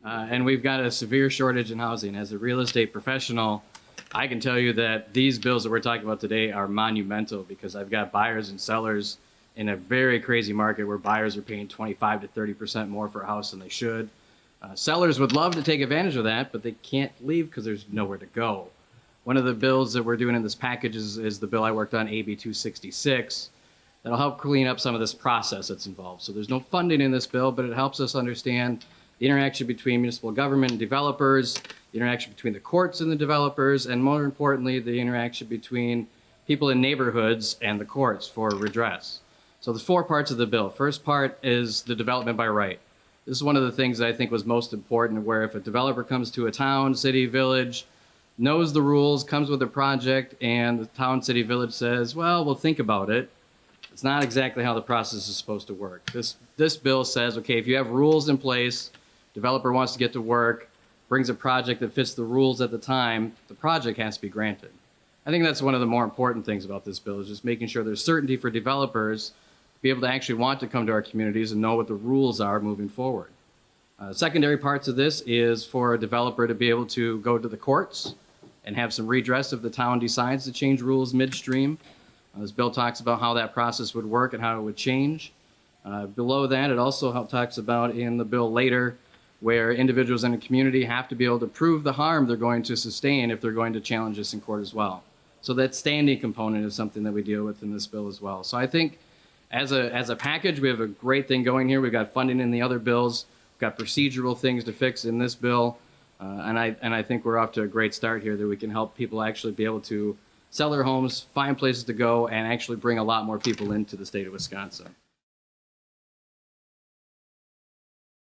And we've got a severe shortage in housing. As a real estate professional, I can tell you that these bills that we're talking about today are monumental because I've got buyers and sellers in a very crazy market where buyers are paying 25 to 30% more for a house than they should. Sellers would love to take advantage of that, but they can't leave because there's nowhere to go. One of the bills that we're doing in this package is the bill I worked on, AB 266. That'll help clean up some of this process that's involved. So there's no funding in this bill, but it helps us understand the interaction between municipal government and developers, the interaction between the courts and the developers, and more importantly, the interaction between people in neighborhoods and the courts for redress. So there's 4 parts of the bill. First part is the development by right. This is one of the things that I think was most important, where if a developer comes to a town, city, village, knows the rules, comes with a project, and the town, city, village says, well, we'll think about it. It's not exactly how the process is supposed to work. This bill says, okay, if you have rules in place, developer wants to get to work, brings a project that fits the rules at the time, the project has to be granted. I think that's one of the more important things about this bill, is just making sure there's certainty for developers to be able to actually want to come to our communities and know what the rules are moving forward. Secondary parts of this is for a developer to be able to go to the courts and have some redress if the town decides to change rules midstream. This bill talks about how that process would work and how it would change. Below that, it also talks about in the bill later where individuals in a community have to be able to prove the harm they're going to sustain if they're going to challenge this in court as well. So that standing component is something that we deal with in this bill as well. So I think as a package, we have a great thing going here. We've got funding in the other bills. We've got procedural things to fix in this bill. And I think we're off to a great start here, that we can help people actually be able to sell their homes, find places to go, and actually bring a lot more people into the state of Wisconsin.